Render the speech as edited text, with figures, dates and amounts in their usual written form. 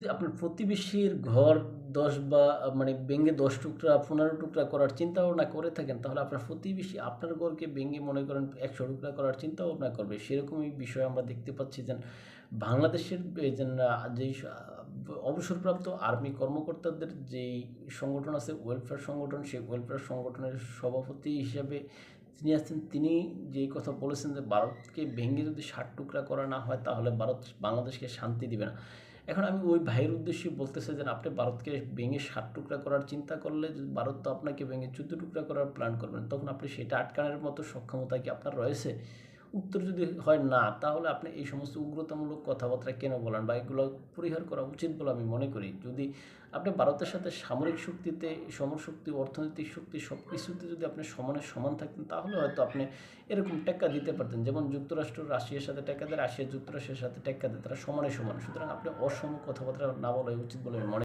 যে আপনার প্রতিবেশীর ঘর ১০ বা মানে ভেঙে ১০ টুকরা ১৫ টুকরা করার চিন্তা ভাবনা করে থাকেন, তাহলে আপনার প্রতিবেশী আপনার ঘরকে ভেঙে মনে করেন ১০০ টুকরা করার চিন্তা ভাবনা করবে। সেরকমই বিষয় আমরা দেখতে পাচ্ছি যে বাংলাদেশের এই যে যেই অবসরপ্রাপ্ত আর্মি কর্মকর্তাদের যেই সংগঠন আছে ওয়েলফেয়ার সংগঠন, সেই ওয়েলফেয়ার সংগঠনের সভাপতি হিসেবে যিনি আছেন, তিনি যেই কথা বলেছেন যে ভারতকে ভেঙে যদি ৬০ টুকরা করা না হয় তাহলে ভারত বাংলাদেশকে শান্তি দিবে না। এখন আমি ওই ভাইয়ের উদ্দেশ্যে বলতে চাই যে আপনি ভারতকে ভেঙে ৬০ টুকরা করার চিন্তা করলে ভারত তো আপনাকে ভেঙে ১৪ টুকরা করার প্ল্যান করবেন। তখন আপনি সেটা আটকানোর মতো সক্ষমতা কি আপনার রয়েছে? উত্তর যদি হয় না, তাহলে আপনি এই সমস্ত উগ্রতামূলক কথাবার্তা কেন বলেন, বা এগুলো পরিহার করা উচিত বলে আমি মনে করি। যদি আপনি ভারতের সাথে সামরিক শক্তিতে, শ্রমশক্তি, অর্থনৈতিক শক্তি সব কিছুতে যদি আপনি সমানে সমান থাকতেন, তাহলে হয়তো আপনি এরকম টেক্কা দিতে পারতেন। যেমন যুক্তরাষ্ট্র রাশিয়ার সাথে টেক্কা দেয়, রাশিয়া যুক্তরাষ্ট্রের সাথে টেক্কা দেয়, তারা সমানে সমান। সুতরাং আপনি অসম কথাবার্তা না বলাই উচিত বলে আমি মনে